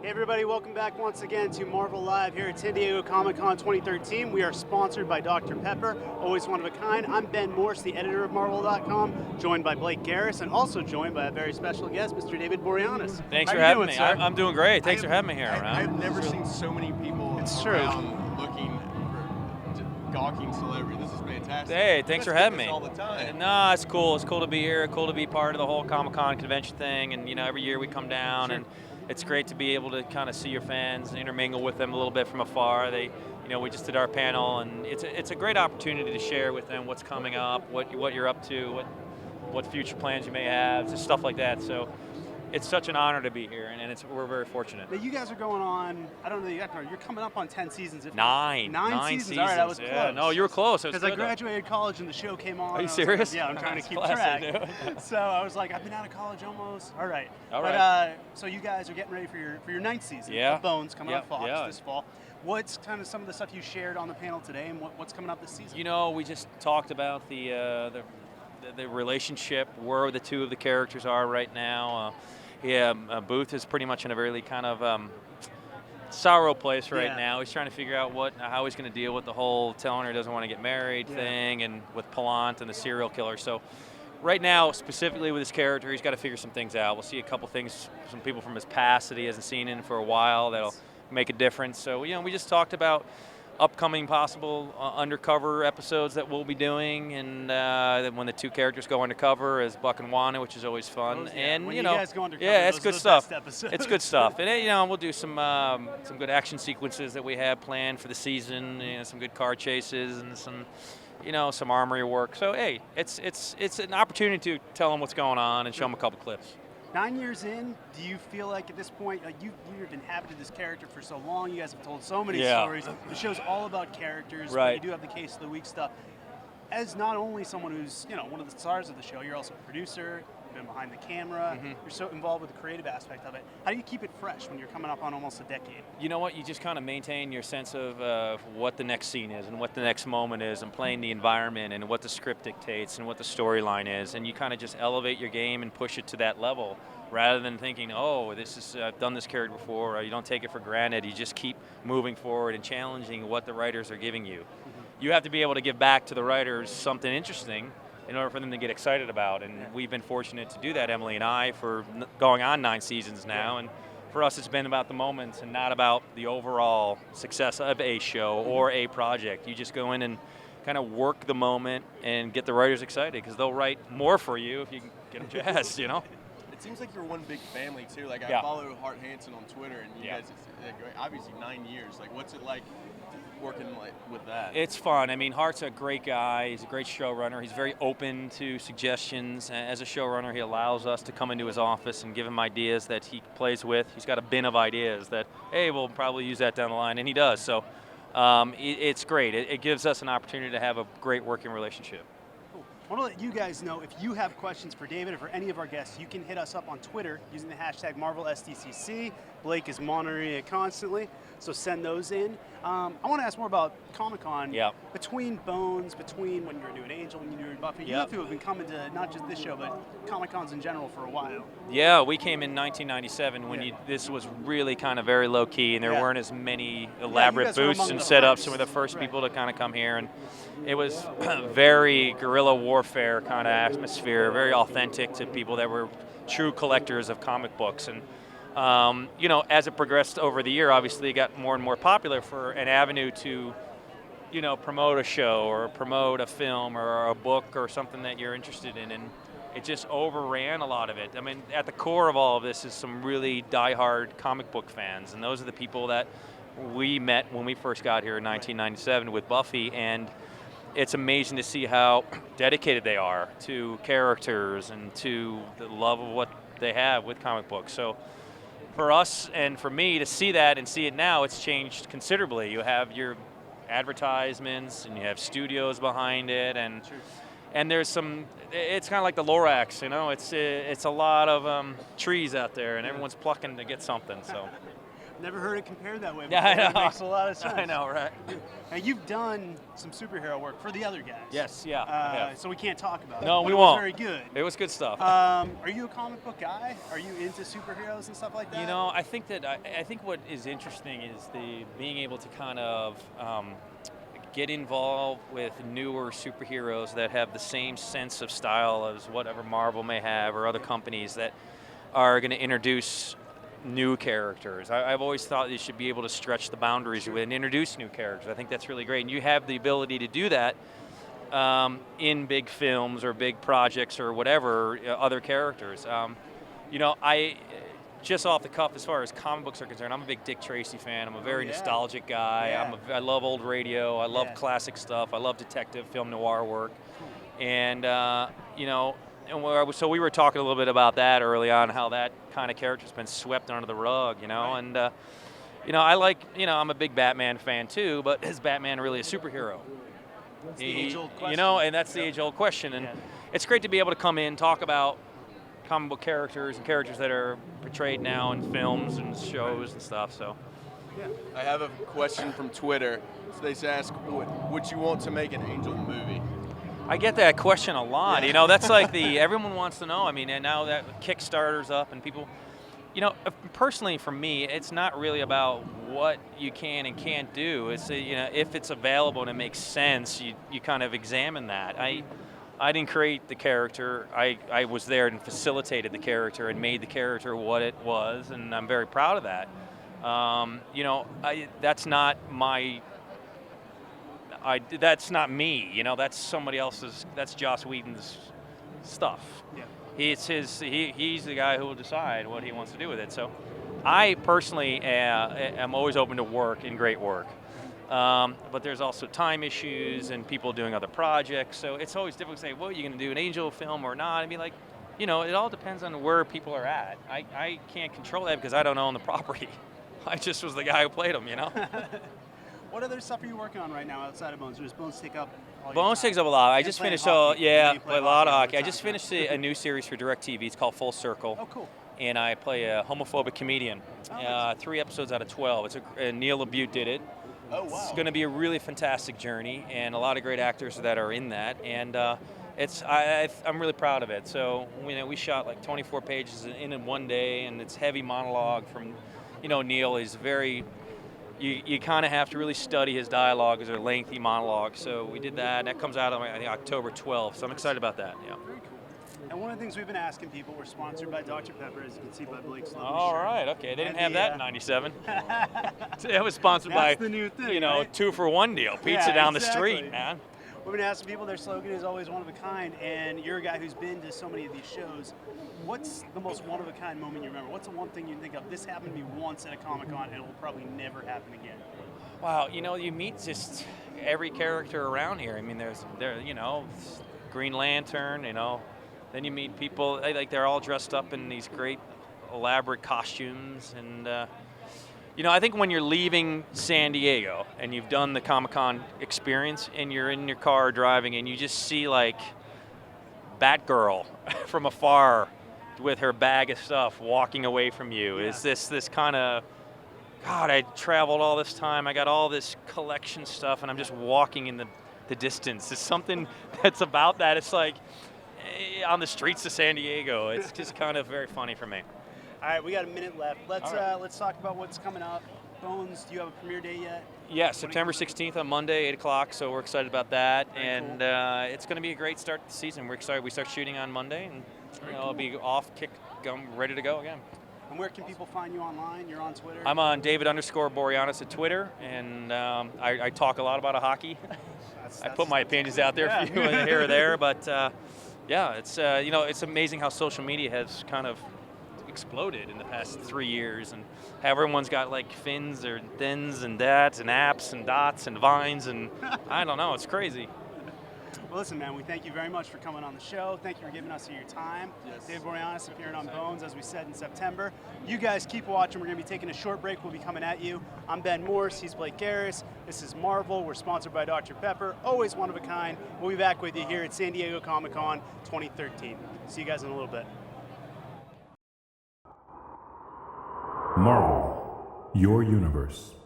Hey everybody, welcome back once again to Marvel Live here at San Diego Comic-Con 2013. We are sponsored by Dr. Pepper, always one of a kind. I'm Ben Morse, the editor of Marvel.com, joined by Blake Garris, and also joined by a very special guest, Mr. David Boreanaz. Thanks How for you having doing, me. sir? I'm doing great. Thanks for having me here. I've never seen so many people around looking for gawking celebrity. This is fantastic. Hey, thanks for having me. All the time. No, it's cool. It's cool to be here. Cool to be part of the whole Comic-Con convention thing. And every year we come down, and it's great to be able to kind of see your fans and intermingle with them a little bit from afar. We just did our panel, and it's a great opportunity to share with them what's coming up, what you're up to, what future plans you may have, just stuff like that. So it's such an honor to be here, and we're very fortunate. Now you guys are going on, I don't know the exact number, you're coming up on 10 seasons. Nine seasons. All right, I was close. No, you were close. Because I graduated college and the show came on. Are you serious? Like, yeah, I'm trying to keep Classic, track. So I was like, I've been out of college almost. All right. But, so you guys are getting ready for your ninth season Yeah. of Bones coming on Fox Yeah. this fall. What's kind of some of the stuff you shared on the panel today, and what's coming up this season? We just talked about the relationship, where the two of the characters are right now. Booth is pretty much in a very kind of sour place right now. He's trying to figure out how he's going to deal with the whole telling her doesn't want to get married thing, and with Pallant and the serial killer. So right now, specifically with his character, he's got to figure some things out. We'll see a couple things, some people from his past that he hasn't seen in for a while that'll make a difference. So we just talked about upcoming possible undercover episodes that we'll be doing, and when the two characters go undercover as Buck and Wanda, which is always fun. And when you guys go undercover, it's good stuff. It's good stuff. And we'll do some good action sequences that we have planned for the season. Some good car chases and some armory work. So hey, it's an opportunity to tell them what's going on and show them a couple clips. 9 years in, do you feel like at this point, like you've inhabited this character for so long, you guys have told so many stories, the show's all about characters, but you do have the Case of the Week stuff. As not only someone who's one of the stars of the show, you're also a producer, you've been behind the camera, you're so involved with the creative aspect of it. How do you keep it fresh when you're coming up on almost a decade? You know what, you just kind of maintain your sense of what the next scene is and what the next moment is, and playing the environment and what the script dictates and what the storyline is, and you kind of just elevate your game and push it to that level, rather than thinking, I've done this character before, or you don't take it for granted. You just keep moving forward and challenging what the writers are giving you. You have to be able to give back to the writers something interesting in order for them to get excited about, and we've been fortunate to do that, Emily and I, for going on 9 seasons now, and for us it's been about the moments and not about the overall success of a show or a project. You just go in and kind of work the moment and get the writers excited, because they'll write more for you if you can get them jazzed, It seems like you're one big family too. Like I follow Hart Hansen on Twitter, and you guys, obviously 9 years. Like, what's it like working with that? It's fun. I mean, Hart's a great guy. He's a great showrunner. He's very open to suggestions. As a showrunner, he allows us to come into his office and give him ideas that he plays with. He's got a bin of ideas that, hey, we'll probably use that down the line, and he does. So it's great. It gives us an opportunity to have a great working relationship. I want to let you guys know, if you have questions for David or for any of our guests, you can hit us up on Twitter using the hashtag MarvelSDCC. Blake is monitoring it constantly, so send those in. I want to ask more about Comic-Con. Between Bones, between when you were doing Angel, when you were doing Buffy, you two have been coming to not just this show, but Comic-Cons in general for a while. Yeah, we came in 1997 when this was really kind of very low-key, and there weren't as many elaborate booths and setups. So we were the first people to kind of come here, and it was very guerrilla warfare kind of atmosphere, very authentic to people that were true collectors of comic books. And as it progressed over the year, obviously it got more and more popular for an avenue to, promote a show or promote a film or a book or something that you're interested in. And it just overran a lot of it. I mean, at the core of all of this is some really diehard comic book fans. And those are the people that we met when we first got here in 1997 with Buffy. And it's amazing to see how dedicated they are to characters and to the love of what they have with comic books. So for us and for me to see that and see it now, it's changed considerably. You have your advertisements and you have studios behind it, and there's some. It's kind of like the Lorax, It's a lot of trees out there, and everyone's plucking to get something. So. Never heard it compared that way before. Yeah, I know. It makes a lot of sense. I know, right? Now, you've done some superhero work for the other guys. Yes, yeah. So we can't talk about it. No, we It won't. was very good. It was good stuff. Are you a comic book guy? Are you into superheroes and stuff like that? You know, I think what is interesting is the being able to kind of get involved with newer superheroes that have the same sense of style as whatever Marvel may have or other companies that are going to introduce new characters. I've always thought you should be able to stretch the boundaries and introduce new characters. I think that's really great. And you have the ability to do that in big films or big projects or whatever, other characters. You know, just off the cuff, as far as comic books are concerned, I'm a big Dick Tracy fan. I'm a very nostalgic guy. Yeah. I love old radio. I love classic stuff. I love detective film noir work. And, you know, so we were talking a little bit about that early on, how that kind of character's been swept under the rug, you know. And, you know, I'm a big Batman fan too, but is Batman really a superhero? That's the age-old question. You know, and that's the age-old question. And it's great to be able to come in, talk about comic book characters and characters that are portrayed now in films and shows and stuff. So, I have a question from Twitter. So they ask, would you want to make an Angel movie? I get that question a lot. You know, that's like everyone wants to know. I mean, and now that Kickstarter's up and people, you know, personally for me, it's not really about what you can and can't do. It's, you know, if it's available and it makes sense, you kind of examine that. I didn't create the character. I was there and facilitated the character and made the character what it was, and I'm very proud of that. You know, that's not that's not me. You know, that's somebody else's. That's Joss Whedon's stuff. Yeah. He's the guy who will decide what he wants to do with it. So, I personally am always open to work and great work. But there's also time issues and people doing other projects. So it's always difficult to say, well, are you going to do an Angel film or not? I mean, like, you know, it all depends on where people are at. I can't control that because I don't own the property. I just was the guy who played them, you know? What other stuff are you working on right now outside of Bones? Or does Bones take up all your Bones time? takes up a lot. I And just playing finished, hockey. play a lot of hockey. I all the just time. finished a new series for DirecTV. It's called Full Circle. Oh, cool. And I play a homophobic comedian. Oh, nice. 3 episodes out of 12. Neil LaBute did it. Oh, wow. It's going to be a really fantastic journey, and a lot of great actors that are in that, and I'm really proud of it. So we shot like 24 pages in one day, and it's heavy monologue from, you know, Neil is very. You kind of have to really study his dialogue as a lengthy monologue. So we did that, and that comes out on I think October 12th. So I'm excited about that. Yeah. Very cool. And one of the things we've been asking people, we're sponsored by Dr. Pepper, as you can see by Blake's lovely All shirt. right, okay. They didn't And have that in '97. It was sponsored That's by the new thing, you know, right? 2-for-1 deal, pizza Yeah, down exactly. the street, man. We've been asking people, their slogan is always one of a kind, and you're a guy who's been to so many of these shows. What's the most one of a kind moment you remember? What's the one thing you think of? This happened to me once at a Comic-Con, and it will probably never happen again. Wow, you know, you meet just every character around here. I mean, you know, Green Lantern, you know. Then you meet people, like they're all dressed up in these great elaborate costumes. And, you know, I think when you're leaving San Diego and you've done the Comic-Con experience and you're in your car driving and you just see like Batgirl from afar with her bag of stuff walking away from you. Yeah. Is this kind of, God, I traveled all this time. I got all this collection stuff, and I'm just walking in the distance. It's something that's about that. It's like on the streets of San Diego. It's just kind of very funny for me. All right, we got a minute left. Let's All right. let's talk about what's coming up. Bones, do you have a premiere date yet? Yeah, September 16th on Monday, 8 o'clock, so we're excited about that. Very And cool. it's going to be a great start to the season. We're excited. We start shooting on Monday, and it'll be off, ready to go again. And where can people find you online? You're on Twitter? I'm on David_Boreanaz at Twitter, and I talk a lot about hockey. I put my opinions out there for you here or there, but yeah, it's you know, it's amazing how social media has kind of exploded in the past 3 years, and how everyone's got like fins or thins and dats and apps and dots and vines, and I don't know, it's crazy. Well, listen, man, we thank you very much for coming on the show. Thank you for giving us your time. Yes. David Boreanaz appearing on Bones, as we said, in September. You guys keep watching. We're going to be taking a short break. We'll be coming at you. I'm Ben Morse. He's Blake Garris. This is Marvel. We're sponsored by Dr. Pepper. Always one of a kind. We'll be back with you here at San Diego Comic-Con 2013. See you guys in a little bit. Marvel. Your universe.